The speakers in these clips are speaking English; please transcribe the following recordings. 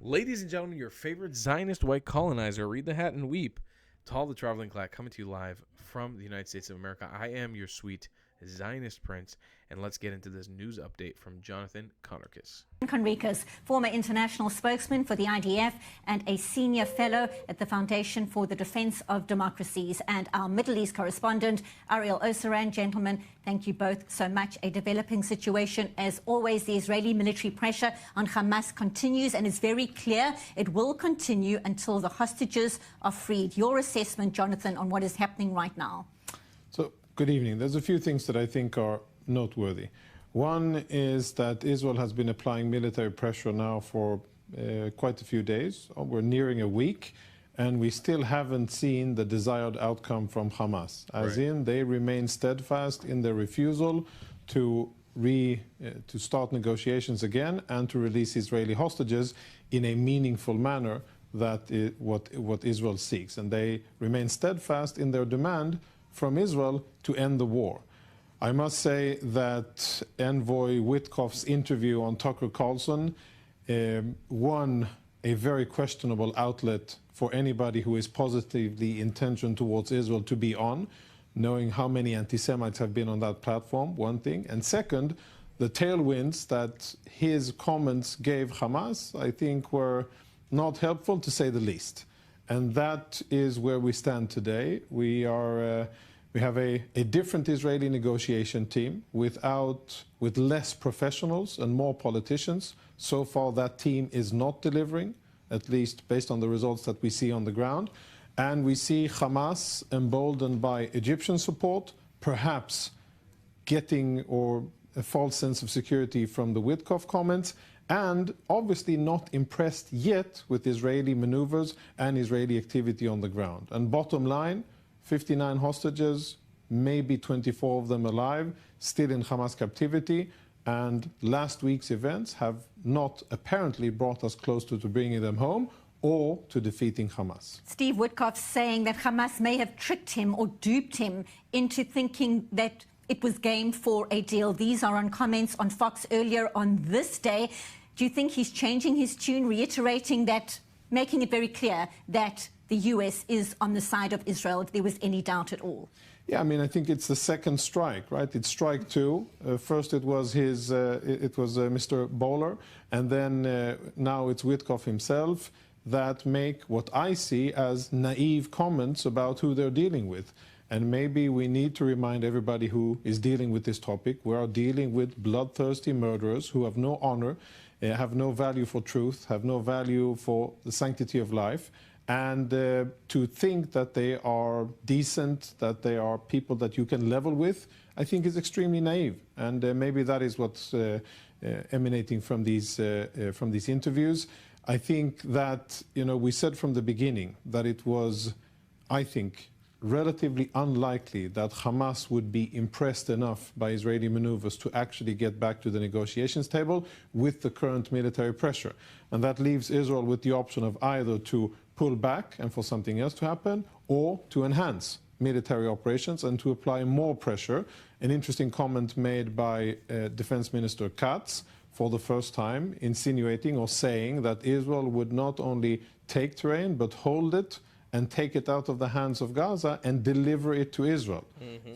Ladies and gentlemen, your favorite Zionist white colonizer, Read the Hat and Weep, to all the traveling clack, coming to you live from the United States of America. I am your sweet Zionist prince, and let's get into this news update from Jonathan Conricus. Conricus, former international spokesman for the IDF and a senior fellow at the Foundation for the Defense of Democracies, and our Middle East correspondent, Ariel Osaran. Gentlemen, thank you both so much. A developing situation. As always, the Israeli military pressure on Hamas continues, and is very clear it will continue until the hostages are freed. Your assessment, Jonathan, on what is happening right now? So, good evening. There's a few things that I think are noteworthy. One is that Israel has been applying military pressure now for quite a few days. We're nearing a week, and we still haven't seen the desired outcome from Hamas. As in, they remain steadfast in their refusal to start negotiations again and to release Israeli hostages in a meaningful manner. That is what Israel seeks. And they remain steadfast in their demand from Israel to end the war. I must say that Envoy Witkoff's interview on Tucker Carlson won a very questionable outlet for anybody who is positively intentioned towards Israel to be on, knowing how many anti-Semites have been on that platform, one thing. And second, the tailwinds that his comments gave Hamas, I think, were not helpful, to say the least. And that is where we stand today. We have a different Israeli negotiation team with less professionals and more politicians. So far, that team is not delivering, at least based on the results that we see on the ground. And we see Hamas emboldened by Egyptian support, perhaps getting a false sense of security from the Witkoff comments, and obviously not impressed yet with Israeli maneuvers and Israeli activity on the ground. And bottom line, 59 hostages, maybe 24 of them alive, still in Hamas captivity. And last week's events have not apparently brought us close to bringing them home or to defeating Hamas. Steve Witkoff saying that Hamas may have tricked him or duped him into thinking that it was game for a deal. These are on comments on Fox earlier on this day. Do you think he's changing his tune, reiterating that, making it very clear that the US is on the side of Israel, if there was any doubt at all? Yeah, I mean, I think it's the second strike, right? It's strike two. First it was Mr. Bowler, and then now it's Witkoff himself that make what I see as naive comments about who they're dealing with. And maybe we need to remind everybody who is dealing with this topic, we are dealing with bloodthirsty murderers who have no honor, have no value for truth, have no value for the sanctity of life. And to think that they are decent, that they are people that you can level with, I think is extremely naive. And maybe that is what's emanating from these interviews. I think that, we said from the beginning that it was, I think, relatively unlikely that Hamas would be impressed enough by Israeli maneuvers to actually get back to the negotiations table with the current military pressure. And that leaves Israel with the option of either to pull back and for something else to happen, or to enhance military operations and to apply more pressure. An interesting comment made by Defense Minister Katz for the first time, insinuating or saying that Israel would not only take terrain but hold it and take it out of the hands of Gaza and deliver it to Israel,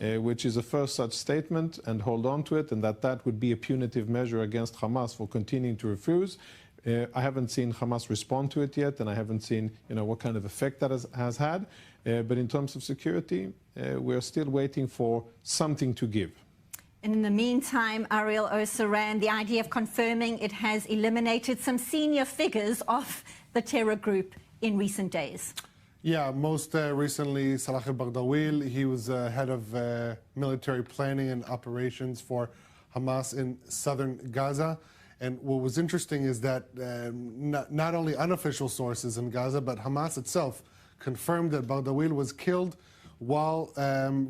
which is a first such statement, and hold on to it, and that would be a punitive measure against Hamas for continuing to refuse. I haven't seen Hamas respond to it yet, and I haven't seen what kind of effect that has had. But in terms of security, we're still waiting for something to give. And in the meantime, Ariel Osaran, the idea of confirming it has eliminated some senior figures of the terror group in recent days. Yeah, most recently Salah al-Baghdawil. He was head of military planning and operations for Hamas in southern Gaza. And what was interesting is that not only unofficial sources in Gaza, but Hamas itself confirmed that Baghdawil was killed while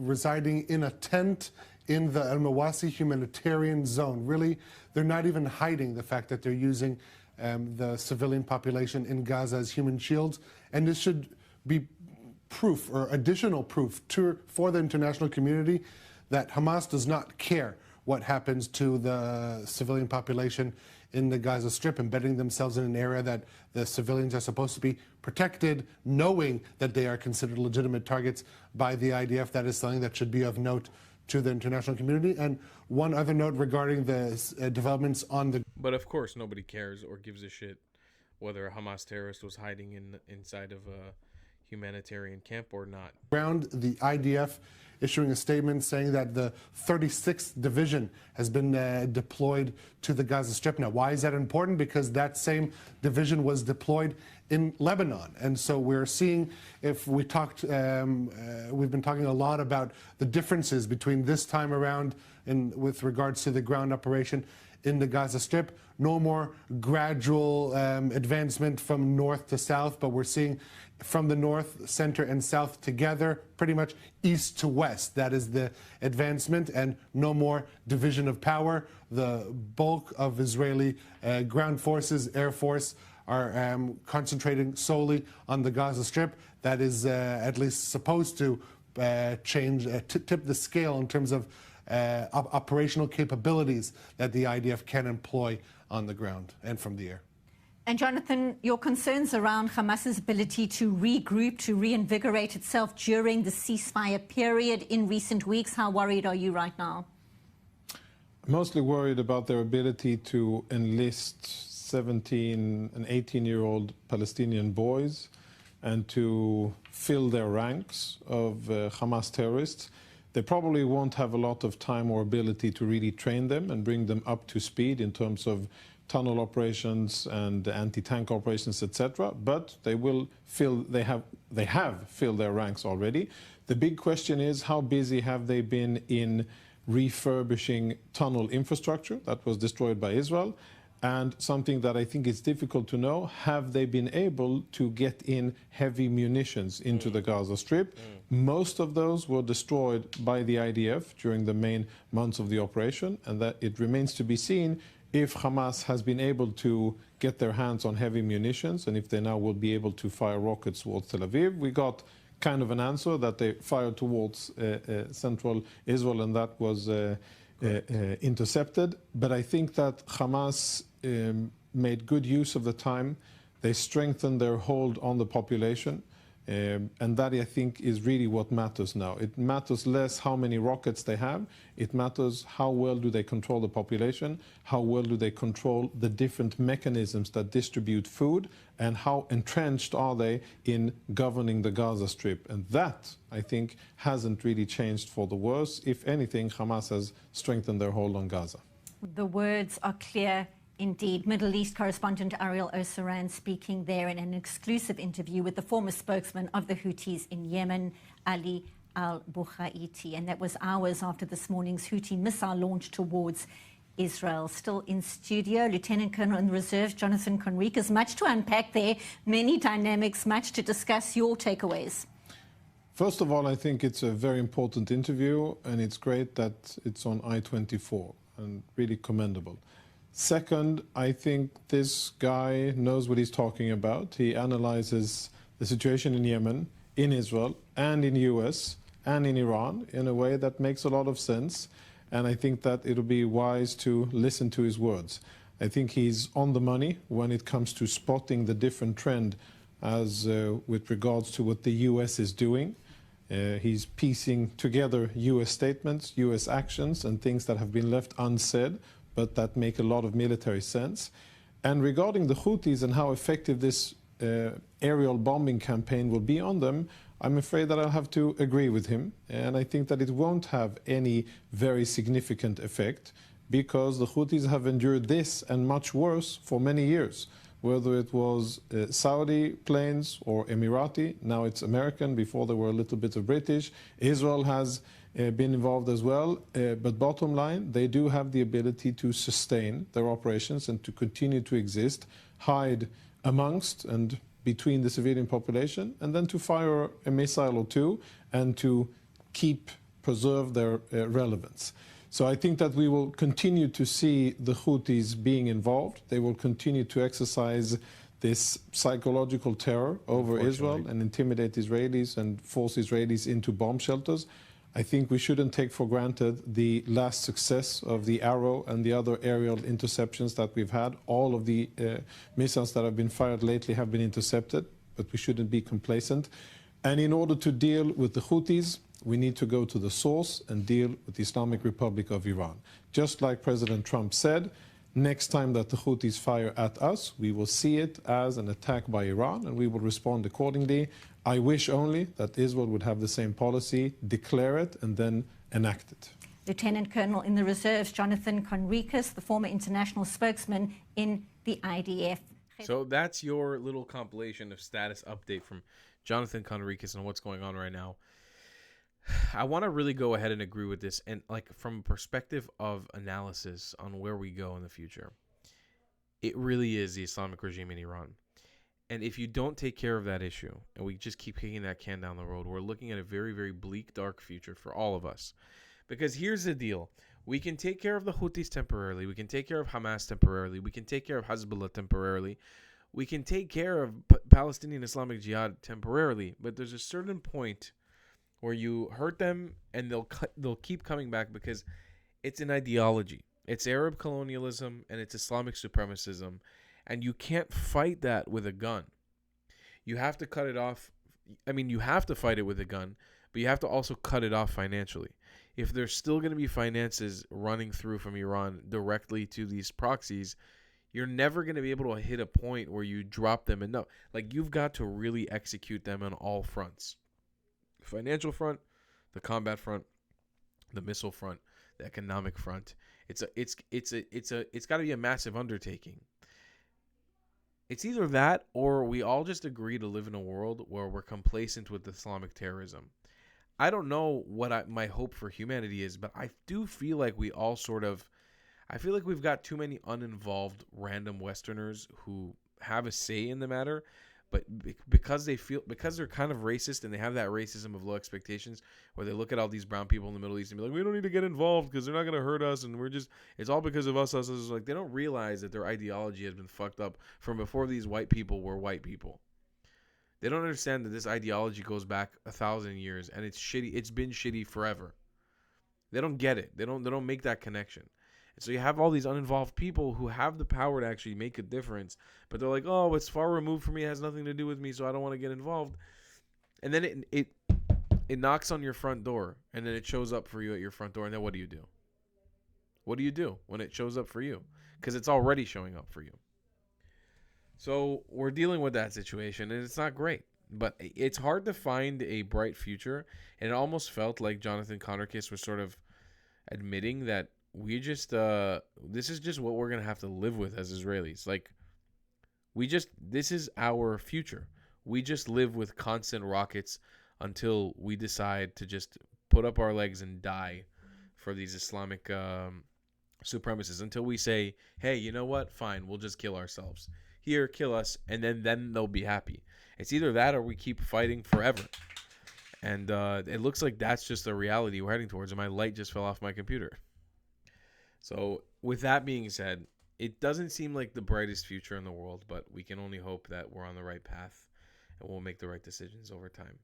residing in a tent in the Al-Mawasi humanitarian zone. Really, they're not even hiding the fact that they're using the civilian population in Gaza as human shields. And this should be proof, or additional proof, for the international community that Hamas does not care what happens to the civilian population in the Gaza Strip, embedding themselves in an area that the civilians are supposed to be protected, knowing that they are considered legitimate targets by the IDF. That is something that should be of note to the international community. And one other note regarding the developments on the... But of course, nobody cares or gives a shit whether a Hamas terrorist was hiding inside of a humanitarian camp or not. Ground, the IDF issuing a statement saying that the 36th Division has been deployed to the Gaza Strip. Now, why is that important? Because that same division was deployed in Lebanon. And so we're seeing, if we talked, we've been talking a lot about the differences between this time around with regards to the ground operation in the Gaza Strip. No more gradual advancement from north to south, but we're seeing from the north, center, and south together, pretty much east to west. That is the advancement, and no more division of power. The bulk of Israeli ground forces, Air Force, are concentrating solely on the Gaza Strip. That is at least supposed to change, tip the scale in terms of operational capabilities that the IDF can employ on the ground and from the air. And Jonathan, your concerns around Hamas's ability to regroup, to reinvigorate itself during the ceasefire period in recent weeks, how worried are you right now? Mostly worried about their ability to enlist 17 and 18-year-old Palestinian boys and to fill their ranks of Hamas terrorists. They probably won't have a lot of time or ability to really train them and bring them up to speed in terms of tunnel operations and anti-tank operations, etc. But they will fill. They have filled their ranks already. The big question is, how busy have they been in refurbishing tunnel infrastructure that was destroyed by Israel? And something that I think is difficult to know, have they been able to get in heavy munitions into the Gaza Strip? Most of those were destroyed by the IDF during the main months of the operation, and that it remains to be seen if Hamas has been able to get their hands on heavy munitions and if they now will be able to fire rockets towards Tel Aviv. We got kind of an answer that they fired towards central Israel, and that was intercepted. But I think that Hamas made good use of the time. They strengthened their hold on the population. And that, I think, is really what matters now. It matters less how many rockets they have. It matters how well do they control the population, how well do they control the different mechanisms that distribute food, and how entrenched are they in governing the Gaza Strip. And that, I think, hasn't really changed for the worse. If anything, Hamas has strengthened their hold on Gaza. The words are clear. Indeed, Middle East correspondent Ariel Osaran speaking there in an exclusive interview with the former spokesman of the Houthis in Yemen, Ali al-Bukhaiti. And that was hours after this morning's Houthi missile launch towards Israel. Still in studio, Lieutenant Colonel in the Reserve, Jonathan Conricus. Much to unpack there, many dynamics, much to discuss. Your takeaways. First of all, I think it's a very important interview, and it's great that it's on I-24, and really commendable. Second, I think this guy knows what he's talking about. He analyzes the situation in Yemen, in Israel, and in the US, and in Iran in a way that makes a lot of sense. And I think that it'll be wise to listen to his words. I think he's on the money when it comes to spotting the different trend as with regards to what the US is doing. He's piecing together US statements, US actions, and things that have been left unsaid, but that make a lot of military sense. And regarding the Houthis and how effective this aerial bombing campaign will be on them, I'm afraid that I'll have to agree with him. And I think that it won't have any very significant effect because the Houthis have endured this and much worse for many years. Whether it was Saudi planes or Emirati, now it's American, before there were a little bit of British. Israel has been involved as well, but bottom line, they do have the ability to sustain their operations and to continue to exist, hide amongst and between the civilian population, and then to fire a missile or two and to preserve their relevance. So I think that we will continue to see the Houthis being involved. They will continue to exercise this psychological terror over Israel and intimidate Israelis and force Israelis into bomb shelters. I think we shouldn't take for granted the last success of the Arrow and the other aerial interceptions that we've had. All of the missiles that have been fired lately have been intercepted, but we shouldn't be complacent. And in order to deal with the Houthis, we need to go to the source and deal with the Islamic Republic of Iran. Just like President Trump said, next time that the Houthis fire at us, we will see it as an attack by Iran and we will respond accordingly. I wish only that Israel would have the same policy, declare it, and then enact it. Lieutenant Colonel in the Reserves, Jonathan Conricus, the former international spokesman in the IDF. So that's your little compilation of status update from Jonathan Conricus and what's going on right now. I want to really go ahead and agree with this, and like from a perspective of analysis on where we go in the future. It really is the Islamic regime in Iran. And if you don't take care of that issue, and we just keep kicking that can down the road, we're looking at a very, very bleak, dark future for all of us. Because here's the deal. We can take care of the Houthis temporarily. We can take care of Hamas temporarily. We can take care of Hezbollah temporarily. We can take care of Palestinian Islamic Jihad temporarily. But there's a certain point where you hurt them and they'll keep coming back because it's an ideology. It's Arab colonialism and it's Islamic supremacism. And you can't fight that with a gun. You have to cut it off. I mean, you have to fight it with a gun, but you have to also cut it off financially. If there's still going to be finances running through from Iran directly to these proxies, you're never going to be able to hit a point where you drop them enough. Like, you've got to really execute them on all fronts. Financial front, the combat front, the missile front, the economic front. It's got to be a massive undertaking. It's either that or we all just agree to live in a world where we're complacent with Islamic terrorism. I don't know what my hope for humanity is, but I do feel like we all I feel like we've got too many uninvolved random Westerners who have a say in the matter, but because they're kind of racist and they have that racism of low expectations where they look at all these brown people in the Middle East and be like, we don't need to get involved because they're not going to hurt us and it's all because of us. Like, they don't realize that their ideology has been fucked up from before these white people were white people. They don't understand that this ideology goes back 1,000 years and it's shitty. It's been shitty forever. They don't get it. They don't make that connection. And so you have all these uninvolved people who have the power to actually make a difference, but they're like, oh, it's far removed from me. It has nothing to do with me, so I don't want to get involved. And then it knocks on your front door, and then it shows up for you at your front door, and then what do you do? What do you do when it shows up for you? Because it's already showing up for you. So we're dealing with that situation, and it's not great. But it's hard to find a bright future, and it almost felt like Jonathan Conricus was sort of admitting that this is just what we're going to have to live with as Israelis. Like, this is our future. We just live with constant rockets until we decide to just put up our legs and die for these Islamic supremacists. Until we say, hey, you know what? Fine, we'll just kill ourselves. Here, kill us, and then they'll be happy. It's either that or we keep fighting forever. And it looks like that's just the reality we're heading towards. And my light just fell off my computer. So with that being said, it doesn't seem like the brightest future in the world, but we can only hope that we're on the right path and we'll make the right decisions over time.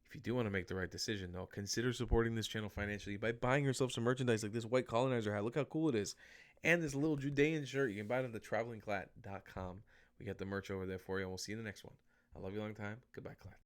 If you do want to make the right decision, though, consider supporting this channel financially by buying yourself some merchandise like this white colonizer hat. Look how cool it is. And this little Judean shirt. You can buy it on the travelingclat.com. We got the merch over there for you, and we'll see you in the next one. I love you a long time. Goodbye, Clat.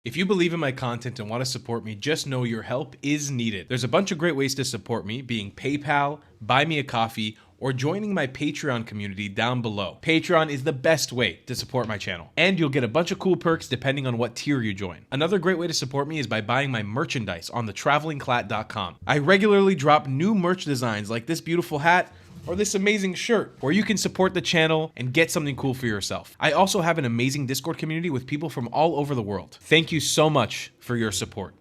If you believe in my content and want to support me, just know your help is needed. There's a bunch of great ways to support me, being PayPal, Buy Me a Coffee, or joining my Patreon community down below. Patreon is the best way to support my channel, and you'll get a bunch of cool perks depending on what tier you join. Another great way to support me is by buying my merchandise on the travelingclat.com. I regularly drop new merch designs like this beautiful hat, or this amazing shirt, where you can support the channel and get something cool for yourself. I also have an amazing Discord community with people from all over the world. Thank you so much for your support.